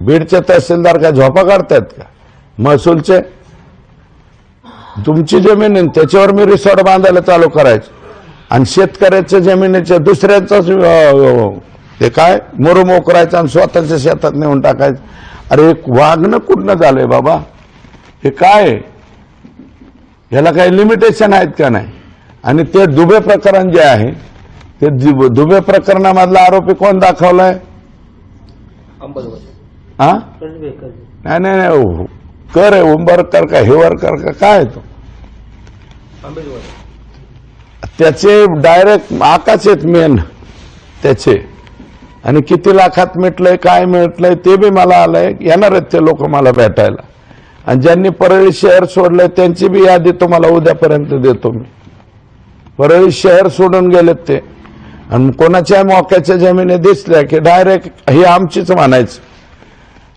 बीडचे तहसीलदार काय झोपा काढतायत का? महसूलचे तुमची जमीन आहे त्याच्यावर मी रिसॉर्ट बांधायला चालू करायचं आणि शेतकऱ्याच्या जमिनीच्या दुसऱ्यांचाच ते काय मोरमो करायचं आणि स्वतःच्या शेतात नेऊन टाकायचं. अरे वागणं कुठनं झालंय बाबा? हे काय? ह्याला काही लिमिटेशन आहेत का नाही? आणि ते दुबे प्रकरण जे आहे ते दुबे प्रकरणामधला आरोपी कोण दाखवलाय? हा नाही नाही नाही कर आहे उंबरकर का हिवरकर का काय तो त्याचे डायरेक्ट आकाश आहेत मेन त्याचे. आणि किती लाखात मिटलंय काय मिटलंय ते बी मला आलंय. येणार आहेत ते लोक मला भेटायला. आणि ज्यांनी परळी शहर सोडलंय त्यांची बी यादी तुम्हाला उद्यापर्यंत देतो मी. परळी शहर सोडून गेलेत ते. आणि कोणाच्या मोक्याच्या जमिनी दिसल्या की डायरेक्ट ही आमचीच म्हणायचं.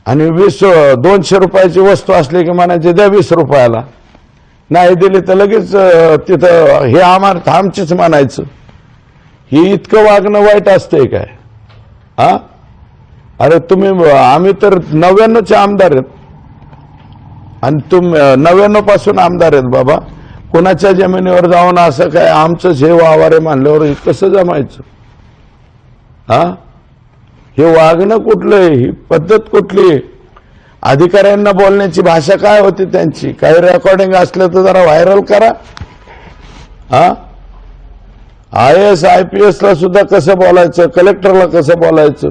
आणि 200 रुपयाची वस्तू असली की म्हणायची द्या 20 रुपयाला. नाही दिली तर लगेच तिथं हे आमचीच म्हणायचं. ही इतकं वागणं वाईट असतंय काय? हा अरे तुम्ही आम्ही तर 99चे आमदार आहेत आणि 99 पासून आमदार आहेत बाबा. कोणाच्या जमिनीवर जाऊन असं काय आमचंच हे वावर आहे म्हणल्यावर कसं जमायचं? हा हे वागणं कुठलं? ही पद्धत कुठली? अधिकाऱ्यांना बोलण्याची भाषा काय होती त्यांची? काही रेकॉर्डिंग असलं तर जरा व्हायरल करा. हा IAS IPS ला सुद्धा कसं बोलायचं, कलेक्टरला कसं बोलायचं,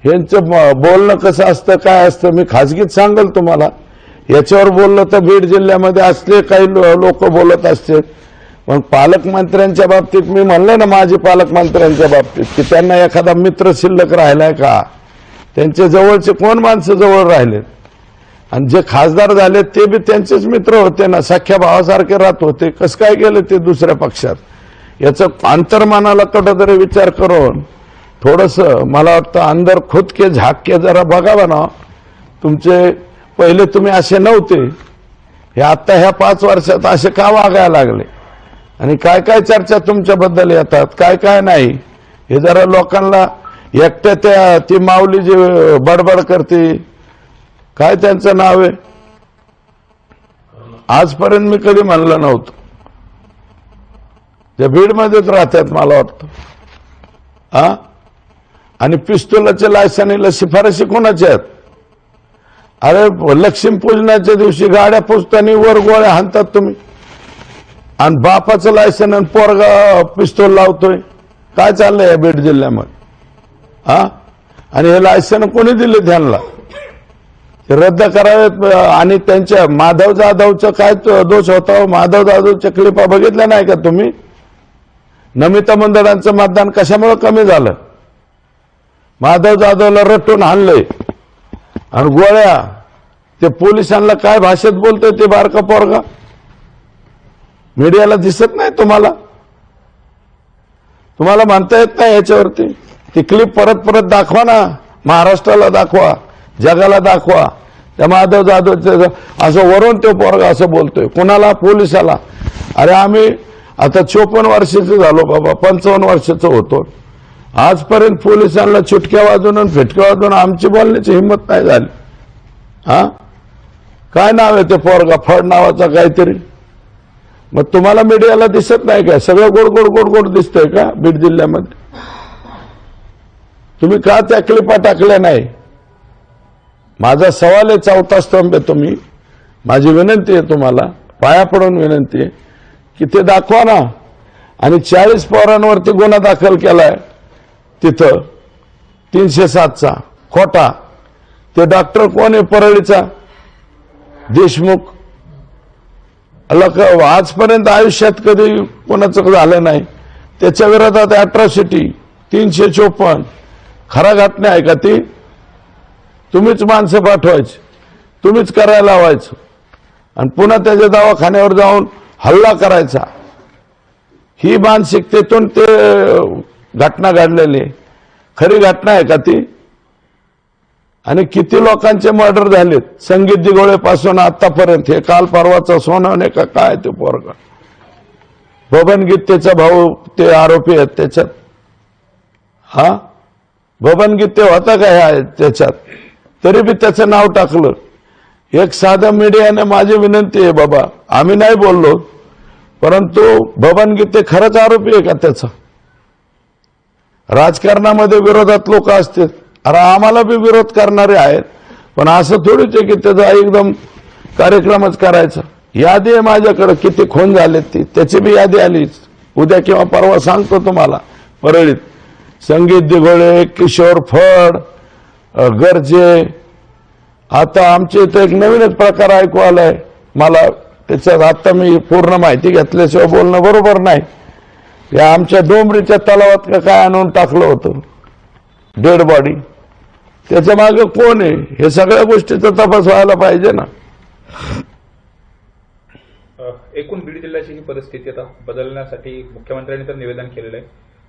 ह्यांचं बोलणं कसं असतं काय असतं मी खाजगीत सांगेल तुम्हाला. याच्यावर बोललं तर बीड जिल्ह्यामध्ये असले काही लोक बोलत असते. पण पालकमंत्र्यांच्या बाबतीत मी म्हणलं ना, माझे पालकमंत्र्यांच्या बाबतीत की त्यांना एखादा मित्र शिल्लक राहिलाय का? त्यांच्या जवळचे कोण माणसं जवळ राहिलेत? आणि जे खासदार झाले ते बी त्यांचेच मित्र होते ना, सख्या भावासारखे राहत होते. कसं काय गेले ते दुसऱ्या पक्षात? याचं अंतर्मनाला कुठेतरी विचार करून थोडंसं मला वाटतं अंदर खुद के झाक के जरा बघावं ना. तुमचे पहिले तुम्ही असे नव्हते, हे आता ह्या 5 वर्षात असे का वागायला लागले? आणि काय काय चर्चा तुमच्याबद्दल येतात, काय काय नाही, हे जरा लोकांना. एकट्या ती माऊली जी बडबड करते, काय त्यांचं नाव आहे? आजपर्यंत मी कधी म्हणलं नव्हतं. त्या बीडमध्येच राहतात मला वाटतं. हा आणि पिस्तुलाच्या लायसनीला शिफारशी कोणाच्या आहेत? अरे लक्ष्मीपूजनाच्या दिवशी गाड्या पुजताना वर गोळ्या हाणतात तुम्ही. आणि बापाचं लायसन आणि पोरगा पिस्तूल लावतोय. काय चाललंय या बीड जिल्ह्यामध्ये? हा आणि हे लायसन कोणी दिले त्यांना? रद्द करावेत. आणि त्यांच्या माधव जाधवचं काय दोष होता? माधव जाधवच्या क्लिपा बघितल्या नाही का तुम्ही? नमिता मंडळांचं मतदान कशामुळे कमी झालं? माधव जाधवला रटून हाणलंय. आणि गोळ्या ते पोलिसांना काय भाषेत बोलतोय ते बारका पोरगा? मीडियाला दिसत नाही तुम्हाला? तुम्हाला म्हणता येत नाही याच्यावरती? ती क्लिप परत परत दाखवा ना, महाराष्ट्राला दाखवा, जगाला दाखवा. त्या माधव जाधवचं असं वरून तो पोरगा असं बोलतोय कुणाला? पोलिसाला. अरे आम्ही आता 54 वर्षाचे झालो बाबा, 55 वर्षाचं होतो. आजपर्यंत पोलिसांना चुटक्या वाजून आणि फिटक्या वाजून आमची बोलण्याची हिंमत नाही झाली. हा काय नाव आहे ते पोरगा? फड नावाचा काहीतरी. मग तुम्हाला मीडियाला दिसत नाही का? सगळं गोड गोड गोड गोड दिसतंय का बीड जिल्ह्यामध्ये? तुम्ही का त्या क्लिपा टाकल्या नाही? माझा सवाल आहे, चौथा स्तंभ आहे तुम्ही. माझी विनंती आहे तुम्हाला, पाया पडून विनंती आहे की ते दाखवा ना. आणि 40 पोरांवरती गुन्हा दाखल केलाय तिथं 307चा खोटा. ते डॉक्टर कोण आहे परळीचा? देशमुख. आजपर्यंत आयुष्यात कधी कोणाचं झालं नाही. त्याच्या विरोधात अॅट्रॉसिटी 354. खरा घटना आहे का ती? तुम्हीच माणसं पाठवायची, तुम्हीच करायला लावायचं आणि पुन्हा त्याच्या दवाखान्यावर जाऊन हल्ला करायचा. ही मानसिकतेतून ते घटना घडलेली. खरी घटना आहे का ती? आणि किती लोकांचे मर्डर झालेत संगीत दिगोळेपासून आतापर्यंत. हे काल परवाचा सोनवणे का काय ते पोरगा, बबन गीतेचा भाऊ ते आरोपी आहेत त्याच्यात. हा बबन गीते होता का ह्या त्याच्यात, तरी बी त्याचं नाव टाकलं. एक साधा मीडियाने, माझी विनंती आहे बाबा, आम्ही नाही बोललो, परंतु बबन गीते खरंच आरोपी आहे का त्याचा? राजकारणामध्ये विरोधात लोक असतात, अरे आम्हाला बी विरोध करणारे आहेत, पण असं थोडीच आहे की त्याचा एकदम कार्यक्रमच करायचा. यादी आहे माझ्याकडे किती खून झालेत ती, त्याची बी यादी आलीच. उद्या किंवा परवा सांगतो तुम्हाला. परळीत संगीत दिघोळे, किशोर फड, गरजे. आता आमच्या इथे एक नवीनच प्रकार ऐकू आलाय मला, त्याच्यात आता मी पूर्ण माहिती घेतल्याशिवाय बोलणं बरोबर नाही. या आमच्या डोंबरीच्या तलावात का काय आणून टाकलं होतं डेड बॉडी, त्याच्या मागे कोण आहे, हे सगळ्या गोष्टीचा तपास व्हायला पाहिजे ना. एकूण बीड जिल्ह्याची ही परिस्थिती आता बदलण्यासाठी मुख्यमंत्र्यांनी तर निवेदन केलेलं आहे.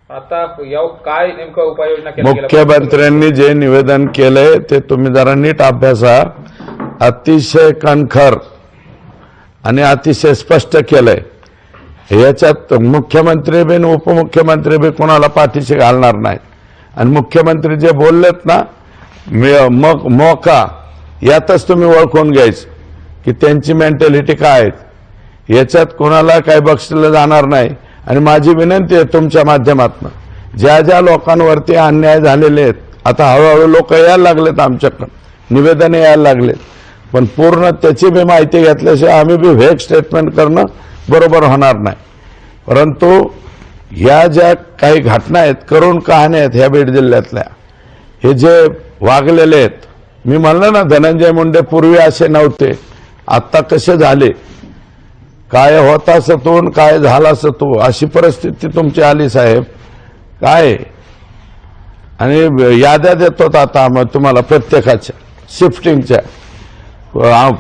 आता या काय नेमकं उपाययोजना केल्या गेल्या? मुख्यमंत्र्यांनी जे निवेदन केलंय ते तुम्ही जरा नीट अभ्यासा. अतिशय कणखर आणि अतिशय स्पष्ट केलंय. याच्यात मुख्यमंत्री बी आणि उपमुख्यमंत्री बी कोणाला पाठीशी घालणार नाहीत. आणि मुख्यमंत्री जे बोललेत ना, मग मोका, यातच तुम्ही ओळखून घ्यायचं की त्यांची मेंटॅलिटी काय आहे. याच्यात कोणाला काही बक्षिलं जाणार नाही. आणि माझी विनंती आहे तुमच्या माध्यमातून, ज्या ज्या लोकांवरती अन्याय झालेले आहेत, आता हळूहळू लोक यायला लागलेत आमच्याकडं, निवेदने यायला लागलेत, पण पूर्ण त्याची बी माहिती घेतल्याशिवाय आम्ही बी व्हेग स्टेटमेंट करणं बरोबर होणार नाही. परंतु ह्या ज्या काही घटना आहेत, करुण कहाण्या आहेत ह्या बीड जिल्ह्यातल्या, हे जे वागलेले आहेत, मी म्हणलं ना धनंजय मुंडे पूर्वी असे नव्हते, आत्ता कसे झाले, काय होता सतून काय झाला सतू, अशी परिस्थिती तुमची आली साहेब. काय आणि याद्या देतो आता मग तुम्हाला प्रत्येकाच्या शिफ्टिंगच्या.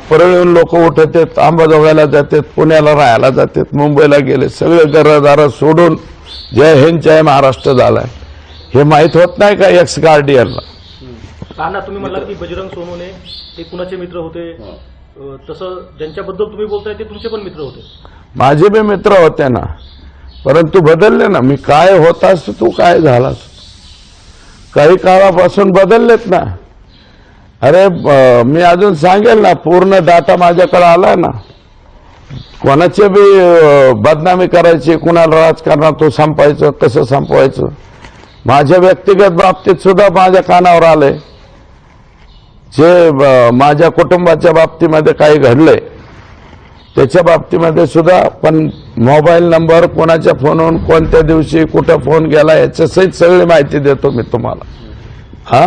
परळीहून लोक उठत आहेत, अंबाजोगाईला जातात, पुण्याला राहायला जातात, मुंबईला गेले, सगळे घरदार सोडून जय हिंद जय महाराष्ट्र झालाय. हे माहित होत नाही का एक्स गार्डियनला? ना तुम्ही म्हणला की बजरंग सोनवणे ते कुणाचे मित्र होते, तसं ज्यांच्याबद्दल तुम्ही बोलताय ते तुमचे पण मित्र होते? माझे बी मित्र होते ना, परंतु बदलले ना. मी काय होतास तू काय झालास, काही काळापासून बदललेत ना. अरे मी अजून सांगेल ना, पूर्ण डाटा माझ्याकडे आलाय ना. कोणाचे बी बदनामी करायची, कुणाला राजकारणात संपायचं, कसं संपवायचं, माझ्या व्यक्तिगत बाबतीत सुद्धा माझ्या कानावर आलंय. जे माझ्या कुटुंबाच्या बाबतीमध्ये काही घडलंय त्याच्या बाबतीमध्ये सुद्धा. पण मोबाईल नंबर, कोणाच्या फोनवरून कोणत्या दिवशी कुठं फोन गेला याच्या सहित सगळी माहिती देतो मी तुम्हाला. हा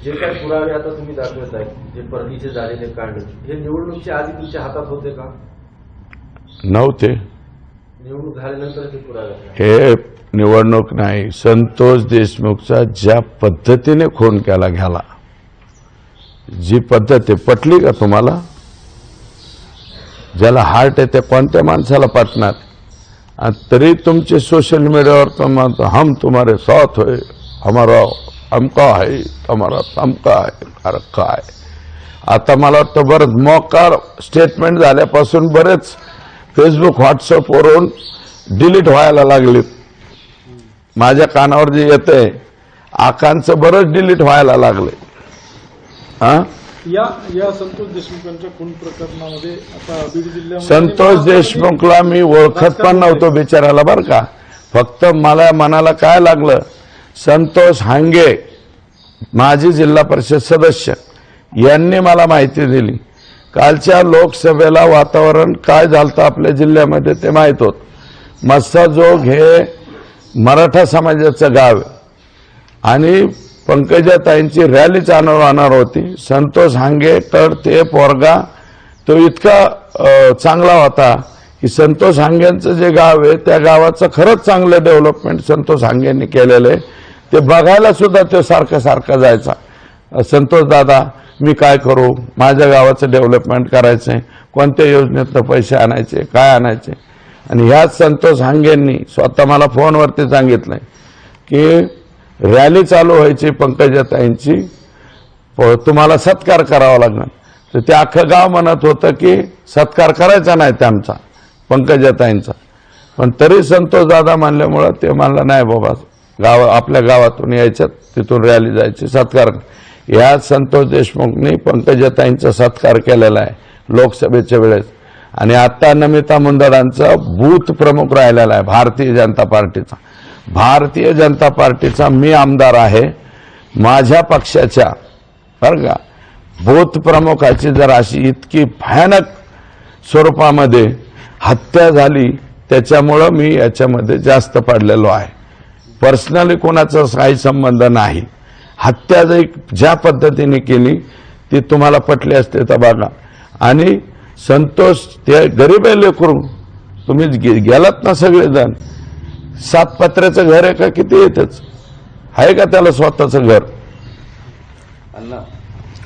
जे काही पुरावे आता तुम्ही दाखवत आहे, जे परळीचे झालेले कांड, हे निवडणुकीच्या आधी तुमच्या हातात होते का? नव्हते. निवडणूक झाल्यानंतर ते पुरावे? हे निवडणूक नाही, संतोष देशमुखचा ज्या पद्धतीने खून केला गेला, जी पद्धत आहे, पटली का तुम्हाला? ज्याला हार्ट आहे त्या कोणत्या माणसाला पटणार? तरी तुमचे सोशल मीडियावर तर हम तुम्हारे साथ है, हमारा अमका है, हमारा तमका है. अरे काय, आता मला वाटतं बरंच मोकार स्टेटमेंट झाल्यापासून बरेच फेसबुक व्हॉट्सअपवरून डिलीट व्हायला लागलेत. माझ्या कानावर जे येतंय आकांचं बरंच डिलीट व्हायला लागले. या संतोष देशमुखांच्या खून प्रकरणामध्ये आता बीड जिल्ह्यामध्ये संतोष देशमुखला मी ओळखत पण नव्हतो बिचाराला बरं का. फक्त मला मनाला काय लागलं, संतोष हांगे माजी जिल्हा परिषद सदस्य यांनी मला माहिती दिली. कालच्या लोकसभेला वातावरण काय झालं आपल्या जिल्ह्यामध्ये ते माहीत होत. मस्साजोग हे मराठा समाजाचं गाव आहे आणि पंकजाताईंची रॅली चालवणार होती. संतोष हांगे तर ते पोरगा तो इतका चांगला होता की संतोष हांगेंचं जे गाव आहे त्या गावाचं खरंच चांगलं डेव्हलपमेंट संतोष हांगेंनी केलेलं आहे. ते बघायला सुद्धा तो सारखा सारखा जायचा. संतोष दादा मी काय करू, माझ्या गावाचं डेव्हलपमेंट करायचं आहे, कोणत्या योजनेतनं पैसे आणायचे, काय आणायचे. आणि ह्याच संतोष हांगेंनी स्वतः मला फोनवरती सांगितलंय की रॅली चालू व्हायची पंकजाताईंची, तुम्हाला सत्कार करावा लागणार. तर ते अख्खं गाव म्हणत होतं की सत्कार करायचा नाही त्यांचा पंकजाताईंचा. पण तरी संतोष दादा म्हणल्यामुळं ते म्हणलं नाही बाबा आपल्या गावातून यायच्यात, तिथून रॅली जायची, सत्कार. या संतोष देशमुखनी पंकजाताईंचा सत्कार केलेला आहे लोकसभेच्या वेळेस. आणि आता नमिता मुंदडांचा बूथ प्रमुख राहिलेला आहे भारतीय जनता पार्टीचा. भारतीय जनता पार्टीचा मी आमदार आहे. माझ्या पक्षाच्या बरं का बूथ प्रमुखाची जर अशी इतकी भयानक स्वरूपामध्ये हत्या झाली, त्याच्यामुळं मी याच्यामध्ये जास्त पडलेलो आहे. पर्सनली कोणाचा काही संबंध नाही. हत्या ज्या पद्धतीने केली ती तुम्हाला पटली असते तर बघा. आणि संतोष ते गरीब आहे लेकरू, तुम्ही गेलात ना सगळेजण. 7 पत्र्याचं घर आहे का किती येतच आहे का त्याला स्वतःचं घर? अण्णा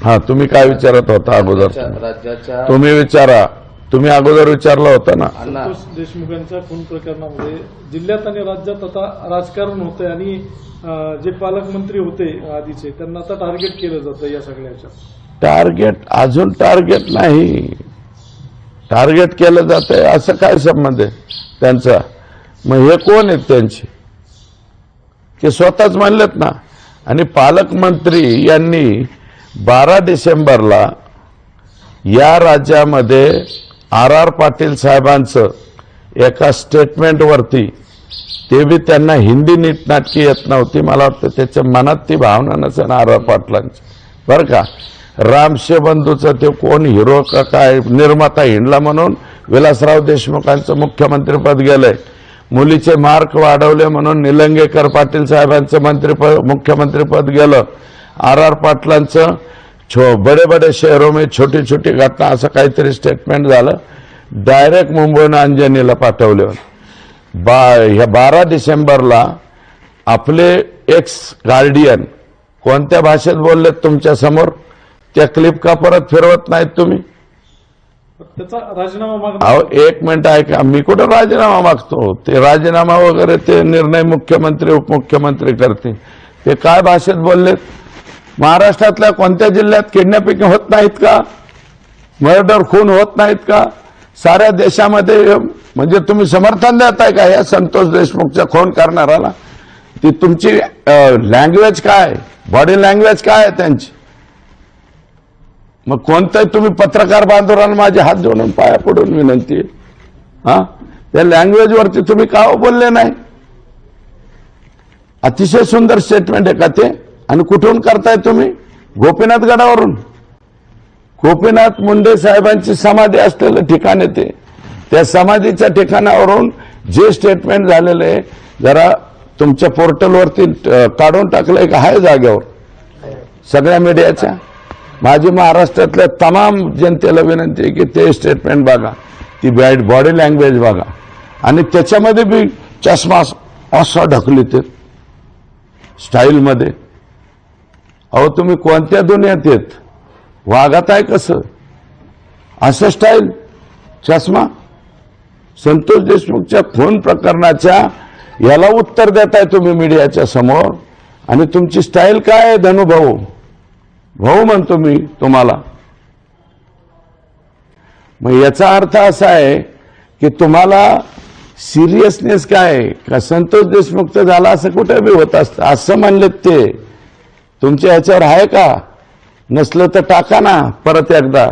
हा तुम्ही काय विचारत होता अगोदर? राज्याच्या तुम्ही विचारा, तुम्ही अगोदर विचारलं होतं ना. संतोष देशमुखांच्या खून प्रकरणामध्ये जिल्ह्यात आणि राज्यात आता राजकारण होतंय आणि जे पालकमंत्री होते आधीचे त्यांना आता टार्गेट केलं जातं या सगळ्याच्या. टार्गेट अजून टार्गेट नाही, टार्गेट केलं जातंय असं काय संबंध आहे त्यांचा? मग हे कोण आहेत त्यांचे? ते स्वतःच म्हणलेत ना. आणि पालकमंत्री यांनी 12 डिसेंबरला या राज्यामध्ये R.R. पाटील साहेबांचं एका स्टेटमेंटवरती, ते बी त्यांना हिंदी नीटनाटकी येत नव्हती, मला वाटतं त्याच्या मनात ती भावना नसेल R.R. पाटलांची बरं का. रामशे बंधूचं ते कोण हिरो का काय निर्माता हिंडला म्हणून विलासराव देशमुखांचं मुख्यमंत्रीपद गेलंय. मुलीचे मार्क वाढवले म्हणून निलंगेकर पाटील साहेबांचं मुख्यमंत्रीपद गेलं. R.R. पाटलांचं बडे बडे शहरों में छोटी छोटी घटना असं काहीतरी स्टेटमेंट झालं. डायरेक्ट मुंबईनं अंजनीला पाठवले. 12 डिसेंबरला आपले एक्स गार्डियन कोणत्या भाषेत बोललेत तुमच्या समोर? त्या क्लिप का परत फिरवत नाहीत तुम्ही? त्याचा राजीनामा मागणं. अहो एक मिनिट ऐका, मी कुठं राजीनामा मागतो? ते राजीनामा वगैरे ते निर्णय मुख्यमंत्री उपमुख्यमंत्री करते. ते काय भाषेत बोललेत? महाराष्ट्रातल्या कोणत्या जिल्ह्यात किडनॅपिंग होत नाहीत का? मर्डर खून होत नाहीत का? साऱ्या देशामध्ये. म्हणजे तुम्ही समर्थन देताय का या संतोष देशमुखचा खून करणाराला? ती तुमची लँग्वेज काय, बॉडी लँग्वेज काय आहे त्यांची? मग कोणतंही तुम्ही पत्रकार बांधवांना माझे हात जोडून पाया पडून विनंती आहे, हा त्या लँग्वेजवरती तुम्ही का बोलले नाही? अतिशय सुंदर स्टेटमेंट आहे का ते? आणि कुठून करताय तुम्ही? गोपीनाथ गडावरून. गोपीनाथ मुंडे साहेबांची समाधी असलेलं ठिकाण आहे ते. त्या समाधीच्या ठिकाणावरून जे स्टेटमेंट झालेलं आहे जरा तुमच्या पोर्टलवरती काढून टाकलंय का? आहे जागेवर सगळ्या मीडियाच्या. माझी महाराष्ट्रातल्या तमाम जनतेला विनंती आहे की ते स्टेटमेंट बघा, ती बॉडी लँग्वेज बघा. आणि त्याच्यामध्ये बी चष्मा असा ढकली ते स्टाईलमध्ये. अहो तुम्ही कोणत्या दुनियात येत? वागत आहे कसं? असं स्टाईल, चष्मा. संतोष देशमुखच्या खून प्रकरणाच्या याला उत्तर देताय तुम्ही मीडियाच्या समोर. आणि तुमची स्टाईल काय आहे? धनुभाऊ भाऊ म्हणतो मी तुम्हाला. मग याचा अर्थ असा आहे की तुम्हाला सिरियसनेस काय आहे का? संतोष देशमुखचं झाला असं कुठे बी होत असतं असं म्हणलेत ते. तुमच्या ह्याच्यावर आहे का? नसलं तर टाका ना परत एकदा.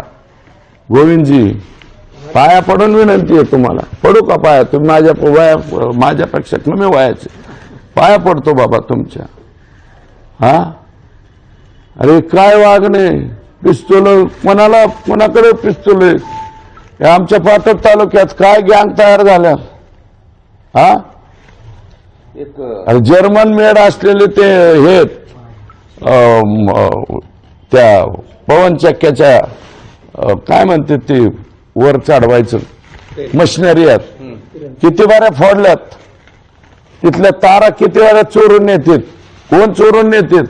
गोविंदजी पाया पडून विनंती आहे तुम्हाला. पडू का पाया? तुम्ही माझ्यापेक्षा कमी वयाचे पाया पडतो बाबा तुमच्या. हा अरे काय वागणे? पिस्तूल कोणाकडे पिस्तूल आहे? आमच्या पाटण तालुक्यात काय गँग तयार झाल्या? हा अरे जर्मन मेड असलेले ते हे त्या पवन चक्क्याच्या काय म्हणते ते वर चढवायचं मशिनरी आहेत, किती बाऱ्या फोडल्यात. तिथल्या तारा किती वेळा चोरून नेतात? कोण चोरून नेतात?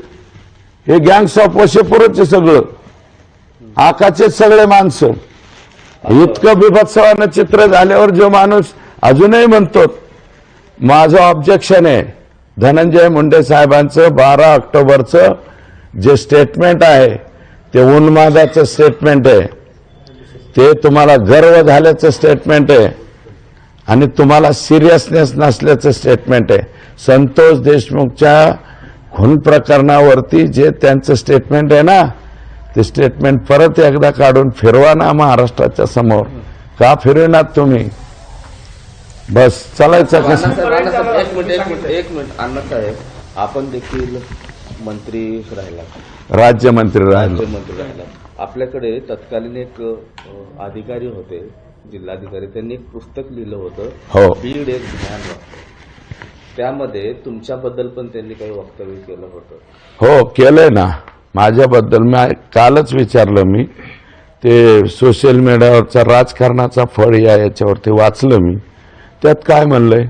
हे गँग्स ऑफ वशेपुरचे सगळं आकाचे सगळे माणसं. इतकं बिभत्सवानं चित्र झाल्यावर जो माणूस अजूनही म्हणतो माझं ऑब्जेक्शन आहे, धनंजय मुंडे साहेबांचं 12 ऑक्टोबरचं जे स्टेटमेंट आहे ते उन्मादाचं स्टेटमेंट आहे. ते तुम्हाला गर्व झाल्याचं स्टेटमेंट आहे. आणि तुम्हाला सिरियसनेस नसल्याचं स्टेटमेंट आहे. संतोष देशमुखच्या खून प्रकरणावरती जे त्यांचं स्टेटमेंट आहे ना, ते स्टेटमेंट परत एकदा काढून फिरवा ना महाराष्ट्राच्या समोर. का फिरविनात तुम्ही? बस चालायचं कसं? एक मिनिट अण्णासाहेब, आपण देखील मंत्री राहिला, राज्यमंत्री राहिलो. राज्यमंत्री राहिला. आपल्याकडे तत्कालीन एक अधिकारी होते, जिल्हाधिकारी, त्यांनी एक पुस्तक लिहिलं होतं, हो. बीड एक ज्ञान. त्यामध्ये तुमच्याबद्दल पण त्यांनी काही वक्तव्य केलं होतं. हो, केलंय ना माझ्याबद्दल. मी कालच विचारलं, मी ते सोशल मीडियावरचा राजकारणाचा फळ याच्यावरती वाचलं मी. त्यात काय म्हणलंय,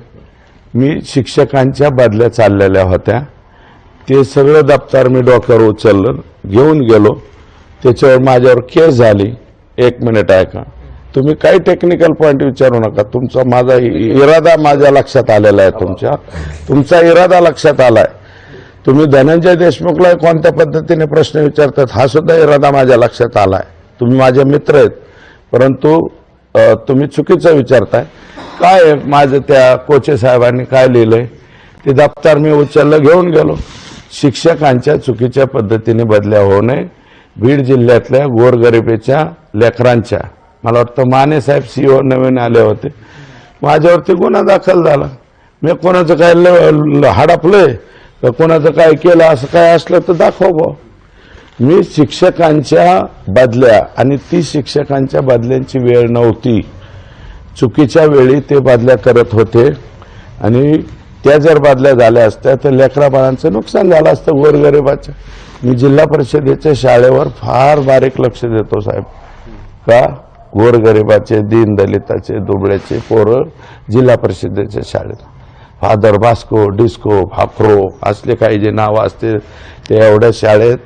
मी शिक्षकांच्या बदल्या चाललेल्या होत्या, ते सगळं दप्तर मी डोक्यावर उचललं, घेऊन गेलो, त्याच्यावर माझ्यावर केस झाली. एक मिनिट ऐका, तुम्ही काही टेक्निकल पॉईंट विचारू नका. तुमचा माझा इरादा माझ्या लक्षात आलेला आहे. तुमचा इरादा लक्षात आलाय. तुम्ही धनंजय देशमुखला कोणत्या पद्धतीने प्रश्न विचारतात हा सुद्धा इरादा माझ्या लक्षात आलाय. तुम्ही माझे मित्र आहेत, परंतु तुम्ही चुकीचं विचारताय. काय माझं त्या कोचे साहेबांनी काय लिहिलंय ते दप्तर मी उचललं, घेऊन गेलो. शिक्षकांच्या चुकीच्या पद्धतीने बदल्या होऊ नये. बीड जिल्ह्यातल्या गोरगरिबीच्या लेकरांच्या, मला वाटतं माने साहेब CEO नवीन आले होते, माझ्यावरती गुन्हा दाखल झाला. मी कोणाचं काय हडपलंय का कोणाचं काय केलं, असं काय असलं तर दाखव बा. मी शिक्षकांच्या बदल्या, आणि ती शिक्षकांच्या बदल्यांची वेळ नव्हती, चुकीच्या वेळी ते बदल्या करत होते, आणि त्या जर बदल्या झाल्या असत्या तर लेकरा बाळांचं नुकसान झालं असतं गोरगरिबाचं. मी जिल्हा परिषदेच्या शाळेवर फार बारीक लक्ष देतो साहेब. का? गोरगरिबाचे, दीनदलिताचे, दुबळ्याचे पोरं जिल्हा परिषदेच्या शाळेत, फादर बास्को, डिस्को, फाफ्रो असले काही जे नावं असते, ते एवढ्या शाळेत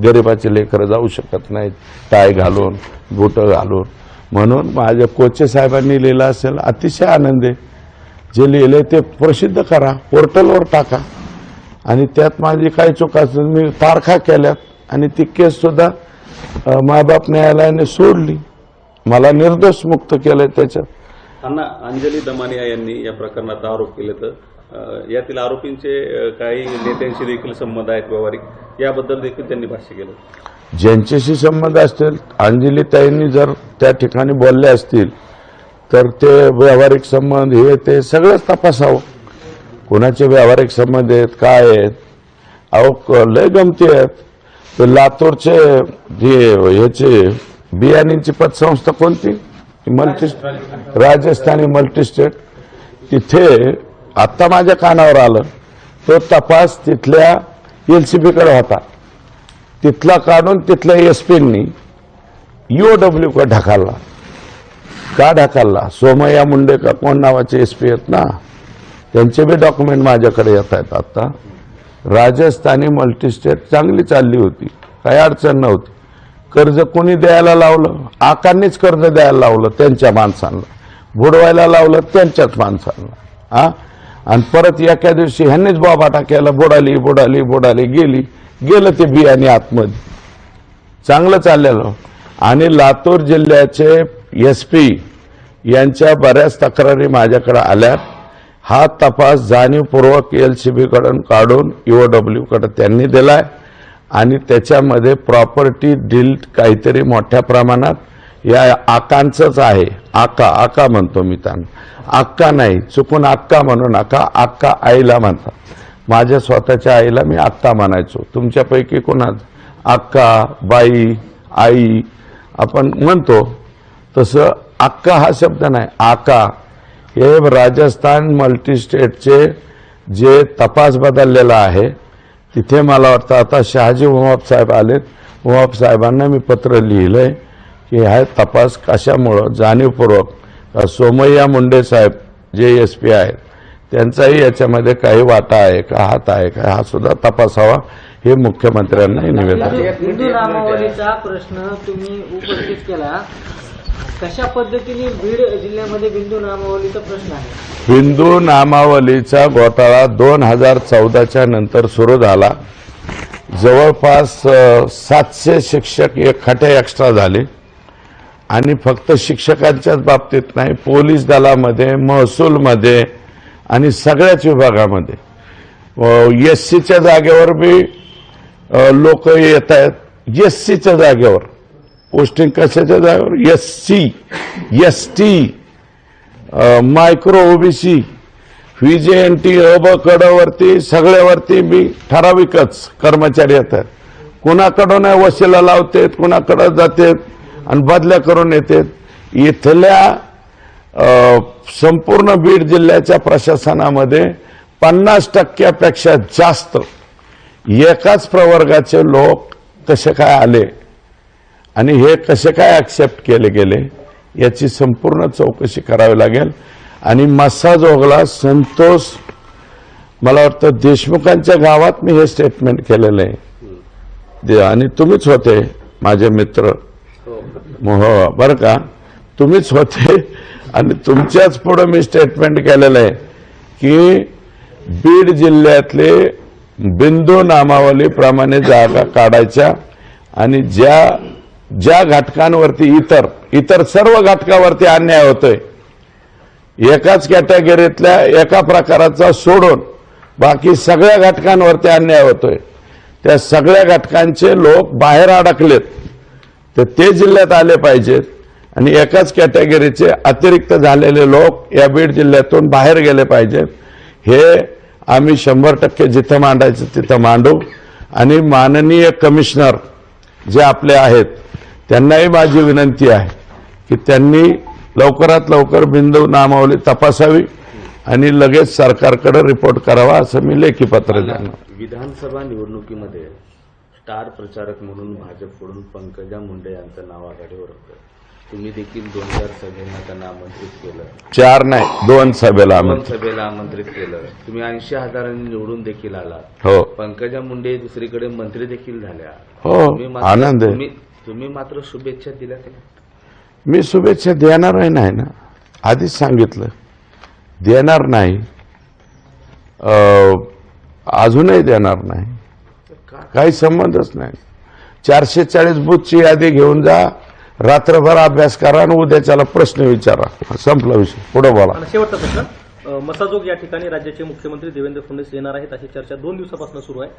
गरिबाचे लेकरं जाऊ शकत नाहीत टाय घालून, बुटं घालून. म्हणून माझ्या कोचे साहेबांनी लिहिलं असेल, अतिशय आनंद आहे. जे लिहिलंय ते प्रसिद्ध करा, पोर्टलवर टाका, आणि त्यात माझी काही चूक असेल मी तारखा केल्यात, आणि ती केस सुद्धा मायबाप न्यायालयाने सोडली, मला निर्दोष मुक्त केलंय त्याच्यात. अण्णा, अंजली दमानिया यांनी या प्रकरणात आरोप केले, तर यातील आरोपींचे काही नेत्यांशी देखील संबंध आहेत व्यावहारिक, याबद्दल देखील त्यांनी भाष्य केलं. ज्यांच्याशी संबंध असतील, अंजलीताईंनी जर त्या ठिकाणी बोलले असतील तर ते व्यावहारिक संबंध हे ते सगळंच तपासावं. कोणाचे व्यावहारिक संबंध आहेत, काय आहेत. अहो लय गमती आहेत. ते लातूरचे ह्याचे बियाणींची पतसंस्था कोणती, राजस्थानी मल्टीस्टेट, तिथे आत्ता माझ्या कानावर आलं, तो तपास तिथल्या LCB-कडे होता. तिथला काढून तिथल्या SP-नी UOW का ढकलला. का ढकलला? सोमय्या मुंडे का कोण नावाचे SP आहेत ना, त्यांचे बी डॉक्युमेंट माझ्याकडे येत आहेत. आता राजस्थानी मल्टीस्टेट चांगली चालली होती, काही अडचण नव्हती. कर्ज कोणी द्यायला लावलं? आकांनीच कर्ज द्यायला लावलं त्यांच्या माणसांना, बुडवायला लावलं त्यांच्याच माणसांना. आणि परत एका दिवशी ह्यांनीच बाबाटा केला, बुडाली बुडाली बुडाली गेलं ते बियाणे आतमध्ये. चांगलं चाललेलं. आणि लातूर जिल्ह्याचे SP यांच्या बऱ्याच तक्रारी माझ्याकडे आल्या. हा तपास जाणीवपूर्वक LCB-कडून काढून UOW-कडे त्यांनी दिलाय, आणि त्याच्यामध्ये प्रॉपर्टी डील काहीतरी मोठ्या प्रमाणात या आकांचंच आहे. आका म्हणतो मी त्यांना, अक्का नाही, चुकून अक्का म्हणू नका, अक्का आईला म्हणतात. माझ्या स्वतःच्या आईला मी अक्का म्हणायचो. तुमच्यापैकी कोणाच अक्का, बाई, आई आपण म्हणतो, तसं अक्का हा शब्द नाही, आका. हे राजस्थान मल्टीस्टेटचे जे तपास बदललेला आहे, तिथे मला वाटतं आता शहाजी उमाप साहेब आलेत. उमाप साहेबांना मी पत्र लिहिलंय की हा तपास कशामुळं जाणीवपूर्वक सोमय्या मुंडे साहेब जे SP आहेत त्यांचाही याच्यामध्ये काही वाटा आहे का, हात आहे का, हा सुद्धा तपासावा, हे मुख्यमंत्र्यांनाही निवेदन. हिंदू नामावलीचा प्रश्न तुम्ही उपस्थित केला, कशा पद्धतीने बीड जिल्ह्यामध्ये हिंदू नामावलीचा प्रश्न आहे? हिंदू नामावलीचा घोटाळा 2014च्या नंतर सुरू झाला. जवळपास 700 शिक्षक एक खाटे एक्स्ट्रा झाले, आणि फक्त शिक्षकांच्याच बाबतीत नाही, पोलीस दलामध्ये, महसूलमध्ये आणि सगळ्याच विभागामध्ये एससीच्या जागेवर बी लोक येत आहेत. एससीच्या जागेवर पोस्टिंग कशाच्या जागेवर? एसटी, मायक्रो ओबीसी, व्हीजेएनटी, अ ब कडवरती सगळ्यावरती बी ठराविकच कर्मचारी येत आहेत. कुणाकडून वशिला लावतेत, कुणाकडं जातेत आणि बदल्या करून येतात. इथल्या संपूर्ण बीड जिल्ह्याच्या प्रशासनामध्ये 50% जास्त एकाच प्रवर्गाचे लोक कसे काय आले आणि हे कसे काय ऍक्सेप्ट केले गेले याची संपूर्ण चौकशी करावी लागेल. आणि मस्साजोगला संतोष, मला वाटतं देशमुखांच्या गावात मी हे स्टेटमेंट केलेलं आहे आणि तुम्हीच होते माझे मित्र, हो बरं का, तुम्हीच होते आणि तुमच्याच पुढे मी स्टेटमेंट केलेलं आहे की बीड जिल्ह्यातले बिंदू नामावलीप्रमाणे जागा काढायच्या आणि ज्या घटकांवरती इतर सर्व घटकावरती अन्याय होतोय, एकाच कॅटेगरीतल्या एका प्रकाराचा सोडून बाकी सगळ्या घटकांवरती अन्याय होतोय, त्या सगळ्या घटकांचे लोक बाहेर अडकलेत तर ते जिल्ह्यात आले पाहिजेत आणि एकाच कॅटेगरीचे अतिरिक्त झालेले लोक या बीड जिल्ह्यातून बाहेर गेले पाहिजेत. हे आम्ही 100% जिथं मांडायचं तिथं मांडू. आणि माननीय कमिशनर जे आपले आहेत त्यांनाही माझी विनंती आहे की त्यांनी लवकरात लवकर बिंदू नामावली तपासावी आणि लगेच सरकारकडे रिपोर्ट करावा असं मी लेखी पत्र देणार. विधानसभा निवडणुकीमध्ये स्टार प्रचारक म्हणून भाजपकडून पंकजा मुंडे यांचं नाव आघाडीवर होतं. तुम्ही देखील 2-4 सभेंना त्यांना आमंत्रित केलं. 4 नाही 2 सभेला 2 सभेला आमंत्रित केलं. तुम्ही 80,000 निवडून देखील आला. हो पंकजा मुंडे दुसरीकडे मंत्री देखील झाल्या. हो आनंद आहे. तुम्ही मात्र शुभेच्छा दिल्या का? मी शुभेच्छा देणारही नाही ना, आधीच सांगितलं देणार नाही, अजूनही देणार नाही, काही संबंधच नाही. 440 बूथची यादी घेऊन जा, रात्रभर अभ्यास करा आणि उद्याच्याला प्रश्न विचारा, संपला विषय. पुढे बोला. आणि शेवटचा प्रश्न, मसाजोग या ठिकाणी राज्याचे मुख्यमंत्री देवेंद्र फडणवीस येणार आहेत अशी चर्चा 2 दिवसापासून सुरू आहे.